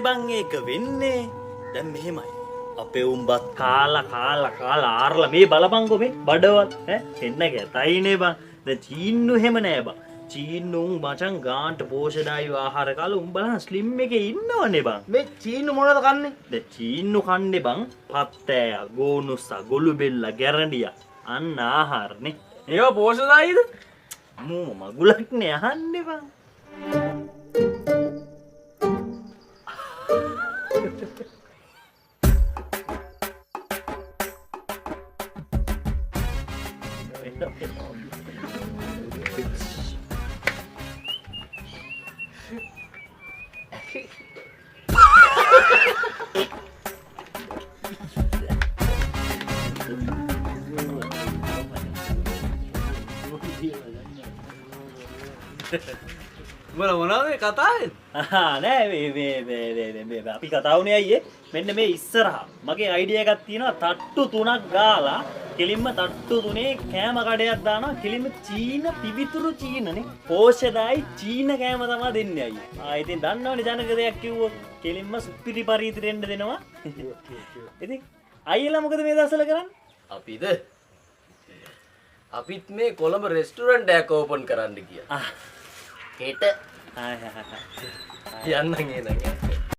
බං ඒක වෙන්නේ. දැන් මෙහෙමයි. අපේ උඹත් කාලා ආරලා මේ බලපංකෝ මේ බඩවල් ඈ එන්න ගැතයිනේ බං. දැන් චීන්නු එහෙම නෑ බං. චීන්නු මචං ගාන්ට පෝෂදායී ආහාර කාලා උඹලා ස්ලිම් එකේ ඉන්නවනේ බං. මේ චීන්නු මොනවද කන්නේ? දැන් චීන්නු කන්නේ බං පත්තෑය, ගෝනුස්ස, ගොළු බෙල්ල, ගැරන්ඩියා අන්න ආහාරනේ. ඒවා පෝෂදායීද? මූ මගුලක් නේ අහන්නේ බං. උඹලා මොනවද මේ කතාවේ? නෑ මේ අපි කතා වුණේ අයියේ මෙන්න මේ ඉස්සරහා මගේ අයිඩියා එකක් තියෙනවා තට්ටු 3ක් ගාලා කෙලින්ම තට්ටු 3 කෑම කඩයක් දානවා කෙලින්ම චීන පිවිතුරු චීනනේ පෝෂදායි චීන කෑම තමයි දෙන්නේ අයියේ. ඉතින් දන්නවනේ ජනක දෙයක් කිව්වොත් කෙලින්ම සුපිරි පරිදිරෙන්න දෙනවා. ඉතින් අයියලා මොකද මේ දවස්වල කරන්නේ? අපිත් මේ කොළඹ රෙස්ටුරන්ට් එකක් ඕපන් කරන්න ගියා. හෙට යන්න නේද?